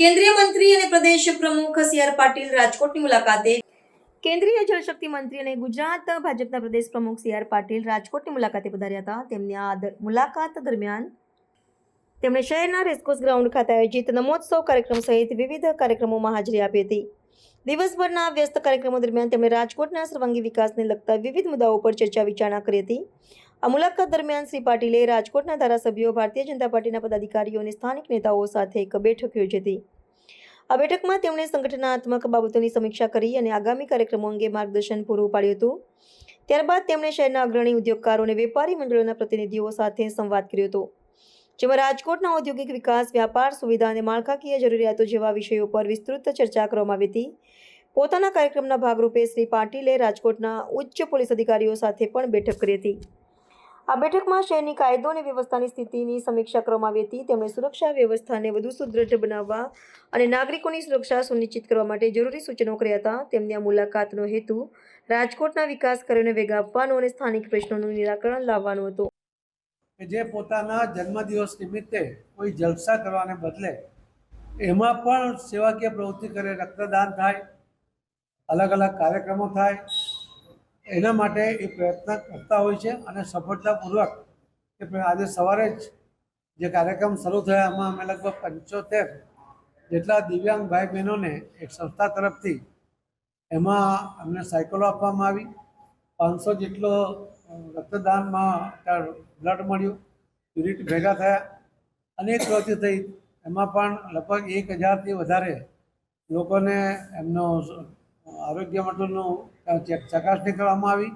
કેન્દ્રીય મંત્રી અને પ્રદેશ પ્રમુખ સી.આર. પાટીલ રાજકોટની મુલાકાતે. કેન્દ્રીય જળશક્તિ મંત્રી અને ગુજરાત ભાજપના પ્રદેશ પ્રમુખ સી.આર. પાટીલ રાજકોટની મુલાકાતે પધાર્યા હતા. તેમની આ મુલાકાત દરમિયાન તેમણે શહેરના રેસકોર્સ ગ્રાઉન્ડ ખાતે આયોજિત નમોત્સવ કાર્યક્રમ સહિત વિવિધ કાર્યક્રમોમાં હાજરી આપી હતી. દિવસભરના વ્યસ્ત કાર્યક્રમો દરમિયાન તેમણે રાજકોટના સર્વાંગી વિકાસને લગતા વિવિધ મુદ્દાઓ પર ચર્ચા વિચારણા કરી હતી. આ મુલાકાત દરમિયાન શ્રી પાટીલે રાજકોટના ધારાસભ્યો, ભારતીય જનતા પાર્ટીના પદાધિકારીઓ અને સ્થાનિક નેતાઓ સાથે એક બેઠક યોજી હતી. આ બેઠકમાં તેમણે સંગઠનાત્મક બાબતોની સમીક્ષા કરી અને આગામી કાર્યક્રમો અંગે માર્ગદર્શન પૂરું પાડ્યું હતું. ત્યારબાદ તેમણે શહેરના અગ્રણી ઉદ્યોગકારો અને વેપારી મંડળોના પ્રતિનિધિઓ સાથે સંવાદ કર્યો હતો, જેમાં રાજકોટના ઔદ્યોગિક વિકાસ, વ્યાપાર સુવિધા અને માળખાકીય જરૂરિયાતો જેવા વિષયો પર વિસ્તૃત ચર્ચા કરવામાં આવી હતી. પોતાના કાર્યક્રમના ભાગરૂપે શ્રી પાટીલે રાજકોટના ઉચ્ચ પોલીસ અધિકારીઓ સાથે પણ બેઠક કરી હતી. આ બેઠકમાં શહેરની કાયદો અને વ્યવસ્થાની સ્થિતિની સમીક્ષા કરવામાં આવી હતી. તેમણે સુરક્ષા વ્યવસ્થાને વધુ સુદૃઢ બનાવવા અને નાગરિકોની સુરક્ષા સુનિશ્ચિત કરવા માટે જરૂરી સૂચનો કર્યા હતા. તેમની આ મુલાકાતનો હેતુ રાજકોટના વિકાસ કાર્યોને વેગ આપવાનો અને સ્થાનિક પ્રશ્નોનું નિરાકરણ લાવવાનો હતો. જે પોતાના જન્મદિવસ નિમિત્તે કોઈ જલસા કરવાને બદલે એમાં પણ સેવાકીય પ્રવૃત્તિ કરે, રક્તદાન થાય, અલગ અલગ કાર્યક્રમો થાય, એના માટે એ પ્રયત્ન કરતા હોય છે અને સફળતાપૂર્વક આજે સવારે જ જે કાર્યક્રમ શરૂ થયા એમાં અમે લગભગ 75 જેટલા દિવ્યાંગ ભાઈ બહેનોને એક સંસ્થા તરફથી એમાં અમને સાયકલો આપવામાં આવી. 500 જેટલો રક્તદાનમાં બ્લડ મળ્યું, યુનિટ ભેગા થયા, અનેક પ્રવૃત્તિ થઈ. એમાં પણ લગભગ 1000થી વધારે લોકોને એમનો આરોગ્ય માટેનું ચકાસણી કરવામાં આવી.